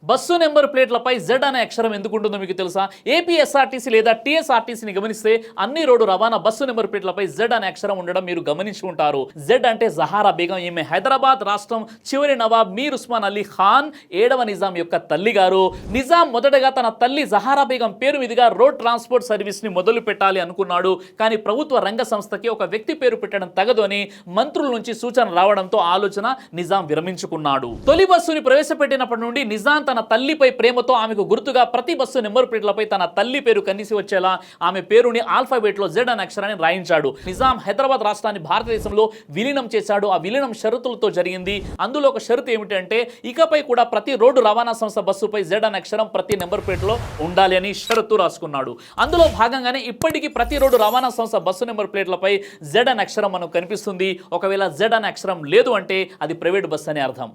Bus number ప్లేట్లపై Z అనే అక్షరం ఎందుకు ఉంటుందో మీకు తెలుసా? ఏపీఎస్ఆర్టీసీ లేదా టీఎస్ఆర్టీసీని గమనిస్తే అన్ని రోడ్డు రవాణా బస్సు నెంబర్ ప్లేట్లపై జెడ్ అనే అక్షరం ఉండడం మీరు గమనించి ఉంటారు. జెడ్ అంటే జహారా బేగం. ఈమె హైదరాబాద్ రాష్ట్రం చివరి నవాబ్ మీర్ ఉస్మాన్ అలీ ఖాన్ 7వ నిజాం యొక్క తల్లి గారు. నిజాం మొదటగా తన తల్లి జహారా బేగం పేరు మీదుగా రోడ్ ట్రాన్స్పోర్ట్ సర్వీస్ ని మొదలు పెట్టాలి అనుకున్నాడు. కానీ ప్రభుత్వ రంగ సంస్థకి ఒక వ్యక్తి పేరు పెట్టడం తగదు అని మంత్రుల నుంచి సూచన రావడంతో ఆలోచన నిజాం విరమించుకున్నాడు. తొలి బస్సుని ప్రవేశపెట్టినప్పటి నుండి నిజాం తన తల్లిపై ప్రేమతో ఆమెకు గుర్తుగా ప్రతి బస్సు నెంబర్ ప్లేట్లపై తన తల్లి పేరు కనిసి వచ్చేలా ఆమె పేరుని ఆల్ఫాబెట్ లో జెడ్ అనే అక్షరాన్ని రాయించాడు. నిజాం హైదరాబాద్ రాష్ట్రాన్ని భారతదేశంలో విలీనం చేశాడు. ఆ విలీనం షరతులతో జరిగింది. అందులో ఒక షరతు ఏమిటంటే ఇకపై కూడా ప్రతి రోడ్డు రవాణా సంస్థ బస్సుపై జెడ్ అనే అక్షరం ప్రతి నెంబర్ ప్లేట్ లో ఉండాలి అని షరతు రాసుకున్నాడు. అందులో భాగంగానే ఇప్పటికీ ప్రతి రోడ్డు రవాణా సంస్థ బస్సు నెంబర్ ప్లేట్లపై జెడ్ అనే అక్షరం మనకు కనిపిస్తుంది. ఒకవేళ జెడ్ అనే అక్షరం లేదు అంటే అది ప్రైవేట్ బస్ అని అర్థం.